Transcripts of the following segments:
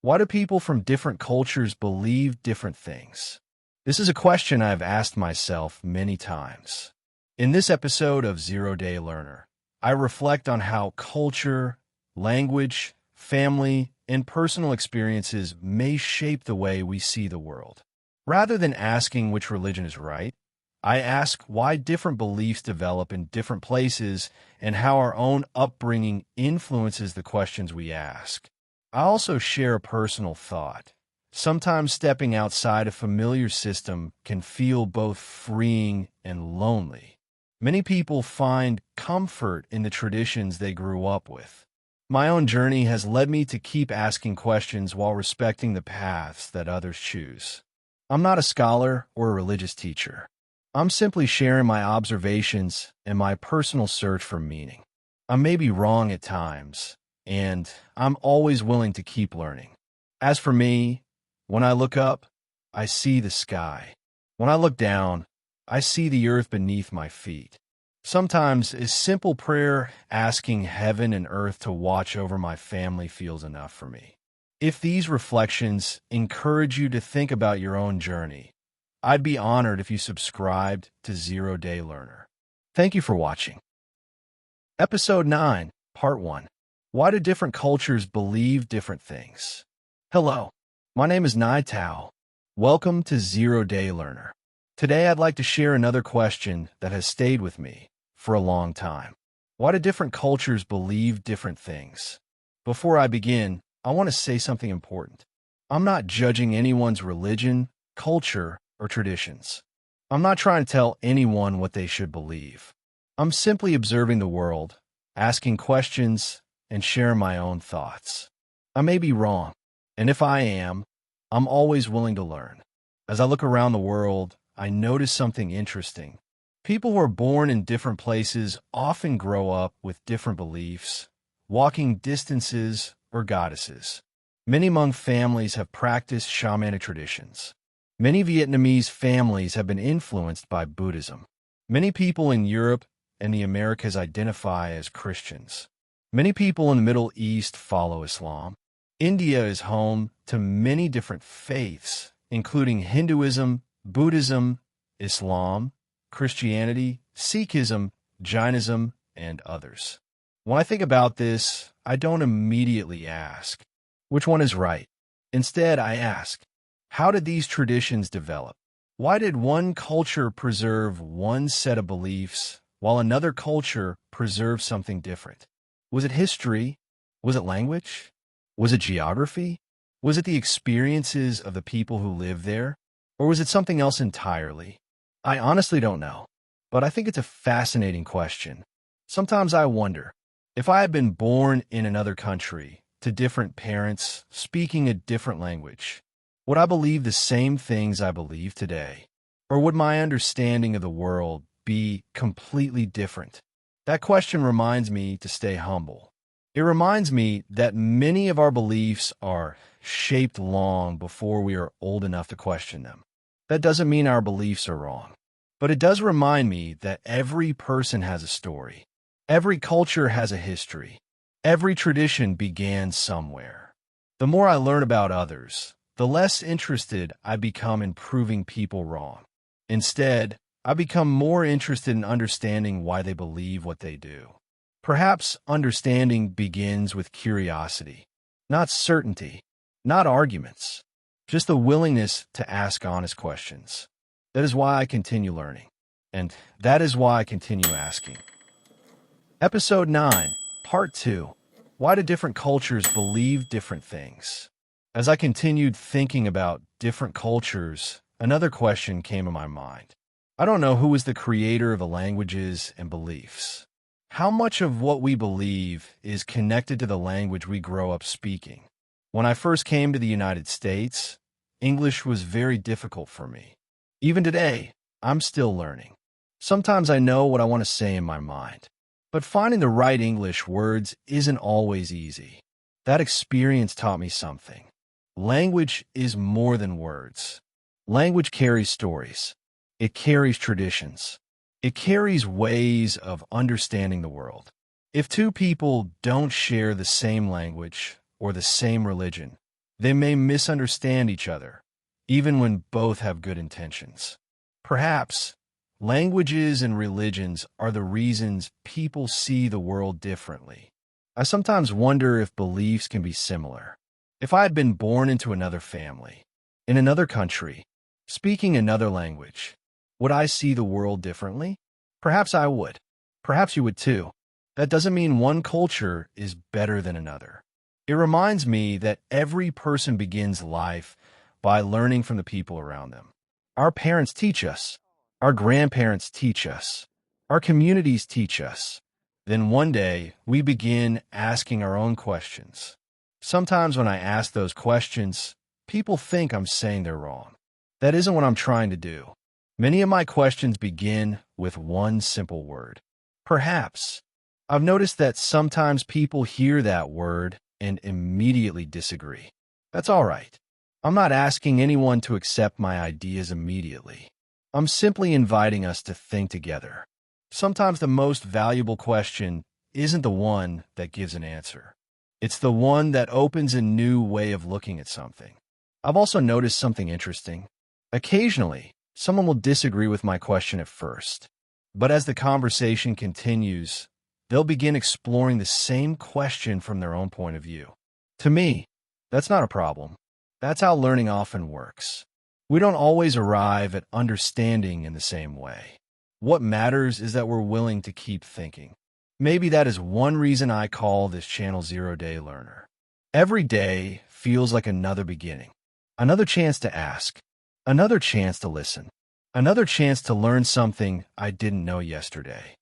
Why do people from different cultures believe different things? This is a question I've asked myself many times. In this episode of ZeroDay Learner, I reflect on how culture, language, family, and personal experiences may shape the way we see the world. Rather than asking which religion is right, I ask why different beliefs develop in different places and how our own upbringing influences the questions we ask. I also share a personal thought. Sometimes stepping outside a familiar system can feel both freeing and lonely. Many people find comfort in the traditions they grew up with. My own journey has led me to keep asking questions while respecting the paths that others choose. I'm not a scholar or a religious teacher. I'm simply sharing my observations and my personal search for meaning. I may be wrong at times, and I'm always willing to keep learning. As for me, when I look up, I see the sky. When I look down, I see the earth beneath my feet. Sometimes a simple prayer asking heaven and earth to watch over my family feels enough for me. If these reflections encourage you to think about your own journey, I'd be honored if you subscribed to ZeroDay Learner. Thank you for watching. Episode 9, Part 1. Why do different cultures believe different things? Hello, my name is Thao. Welcome to ZeroDay Learner. Today I'd like to share another question that has stayed with me for a long time. Why do different cultures believe different things? Before I begin, I want to say something important. I'm not judging anyone's religion, culture, or traditions. I'm not trying to tell anyone what they should believe. I'm simply observing the world, asking questions, and sharing my own thoughts. I may be wrong, and if I am, I'm always willing to learn. As I look around the world, I notice something interesting. People who are born in different places often grow up with different beliefs, walking distances or goddesses. Many Hmong families have practiced shamanic traditions. Many Vietnamese families have been influenced by Buddhism. Many people in Europe and the Americas identify as Christians. Many people in the Middle East follow Islam. India is home to many different faiths, including Hinduism, Buddhism, Islam, Christianity, Sikhism, Jainism, and others. When I think about this, I don't immediately ask, which one is right? Instead, I ask, how did these traditions develop? Why did one culture preserve one set of beliefs while another culture preserved something different? Was it history? Was it language? Was it geography? Was it the experiences of the people who lived there? Or was it something else entirely? I honestly don't know, but I think it's a fascinating question. Sometimes I wonder, if I had been born in another country, to different parents, speaking a different language, would I believe the same things I believe today? Or would my understanding of the world be completely different? That question reminds me to stay humble. It reminds me that many of our beliefs are shaped long before we are old enough to question them. That doesn't mean our beliefs are wrong, but it does remind me that every person has a story. Every culture has a history. Every tradition began somewhere. The more I learn about others, the less interested I become in proving people wrong. Instead, I become more interested in understanding why they believe what they do. Perhaps understanding begins with curiosity, not certainty, not arguments, just the willingness to ask honest questions. That is why I continue learning, and that is why I continue asking. Episode 9, Part 2. Why do different cultures believe different things? As I continued thinking about different cultures, another question came in my mind. I don't know who is the creator of the languages and beliefs. How much of what we believe is connected to the language we grow up speaking? When I first came to the United States, English was very difficult for me. Even today, I'm still learning. Sometimes I know what I want to say in my mind, but finding the right English words isn't always easy. That experience taught me something. Language is more than words. Language carries stories. It carries traditions. It carries ways of understanding the world. If two people don't share the same language or the same religion, They may misunderstand each other, even when both have good intentions. Perhaps languages and religions are the reasons people see the world differently. I sometimes wonder if beliefs can be similar. If I had been born into another family, in another country, speaking another language, would I see the world differently? Perhaps I would. Perhaps you would too. That doesn't mean one culture is better than another. It reminds me that every person begins life by learning from the people around them. Our parents teach us. Our grandparents teach us. Our communities teach us. Then one day, we begin asking our own questions. Sometimes when I ask those questions, people think I'm saying they're wrong. That isn't what I'm trying to do. Many of my questions begin with one simple word. Perhaps. I've noticed that sometimes people hear that word and immediately disagree. That's all right. I'm not asking anyone to accept my ideas immediately. I'm simply inviting us to think together. Sometimes the most valuable question isn't the one that gives an answer. It's the one that opens a new way of looking at something. I've also noticed something interesting. Occasionally, someone will disagree with my question at first, but as the conversation continues, they'll begin exploring the same question from their own point of view. To me, that's not a problem. That's how learning often works. We don't always arrive at understanding in the same way. What matters is that we're willing to keep thinking. Maybe that is one reason I call this channel ZeroDay Learner. Every day feels like another beginning, another chance to ask, another chance to listen, another chance to learn something I didn't know yesterday.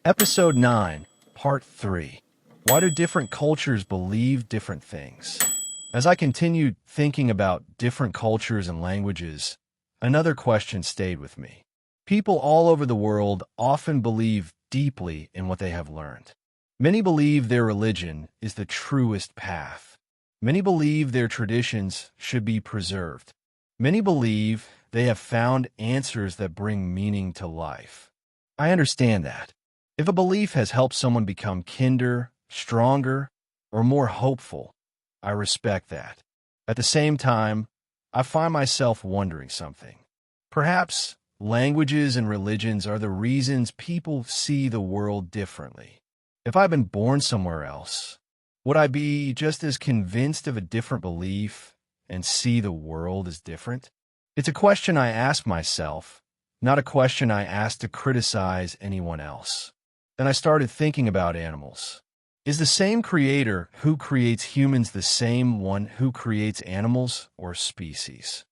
Episode 9, Part 3. Why do different cultures believe different things? As I continued thinking about different cultures and languages, another question stayed with me. People all over the world often believe deeply in what they have learned. Many believe their religion is the truest path. Many believe their traditions should be preserved. Many believe they have found answers that bring meaning to life. I understand that. If a belief has helped someone become kinder, stronger, or more hopeful, I respect that. At the same time, I find myself wondering something. Perhaps languages and religions are the reasons people see the world differently. If I'd been born somewhere else, would I be just as convinced of a different belief and see the world as different? It's a question I ask myself, not a question I ask to criticize anyone else. Then I started thinking about animals. Is the same creator who creates humans the same one who creates animals or species?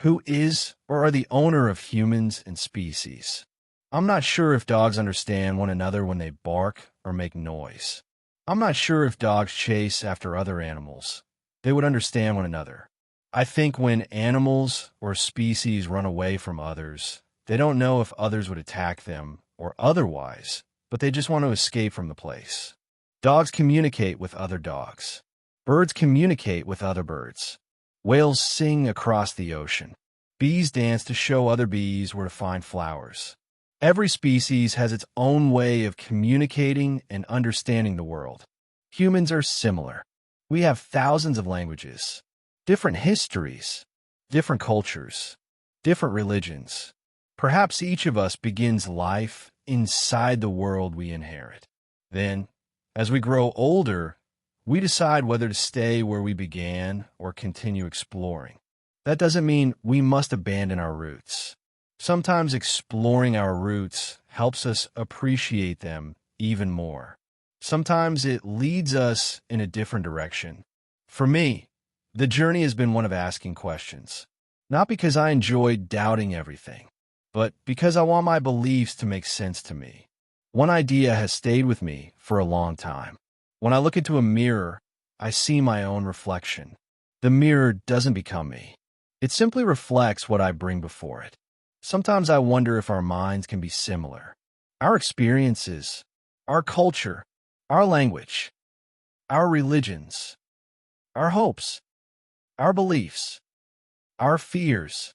Who is or are the owner of humans and species? I'm not sure if dogs understand one another when they bark or make noise. I'm not sure if dogs chase after other animals. They would understand one another. I think when animals or species run away from others, they don't know if others would attack them or otherwise, but they just want to escape from the place. Dogs communicate with other dogs. Birds communicate with other birds. Whales sing across the ocean. Bees dance to show other bees where to find flowers. Every species has its own way of communicating and understanding the world. Humans are similar. We have thousands of languages, different histories, different cultures, different religions. Perhaps each of us begins life inside the world we inherit. Then, as we grow older, we decide whether to stay where we began or continue exploring. That doesn't mean we must abandon our roots. Sometimes exploring our roots helps us appreciate them even more. Sometimes it leads us in a different direction. For me, the journey has been one of asking questions. Not because I enjoy doubting everything, but because I want my beliefs to make sense to me. One idea has stayed with me for a long time. When I look into a mirror, I see my own reflection. The mirror doesn't become me. It simply reflects what I bring before it. Sometimes I wonder if our minds can be similar. Our experiences, our culture, our language, our religions, our hopes, our beliefs, our fears,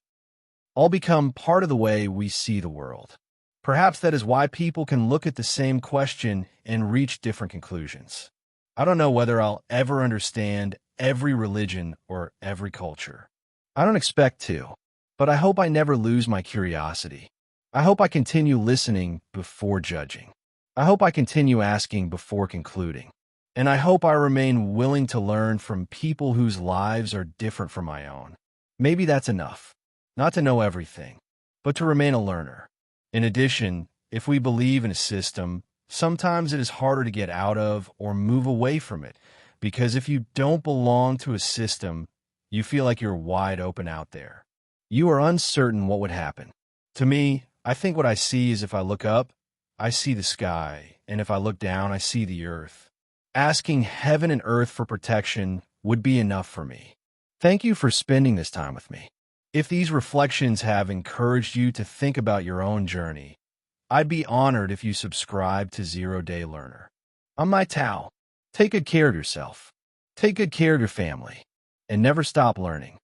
all become part of the way we see the world. Perhaps that is why people can look at the same question and reach different conclusions. I don't know whether I'll ever understand every religion or every culture. I don't expect to, but I hope I never lose my curiosity. I hope I continue listening before judging. I hope I continue asking before concluding. And I hope I remain willing to learn from people whose lives are different from my own. Maybe that's enough. Not to know everything, but to remain a learner. In addition, if we believe in a system, sometimes it is harder to get out of or move away from it, because if you don't belong to a system, you feel like you're wide open out there. You are uncertain what would happen. To me, I think what I see is if I look up, I see the sky, and if I look down, I see the earth. Asking heaven and earth for protection would be enough for me. Thank you for spending this time with me. If these reflections have encouraged you to think about your own journey, I'd be honored if you subscribe to Zero Day Learner. I'm Thao. Take good care of yourself. Take good care of your family. And never stop learning.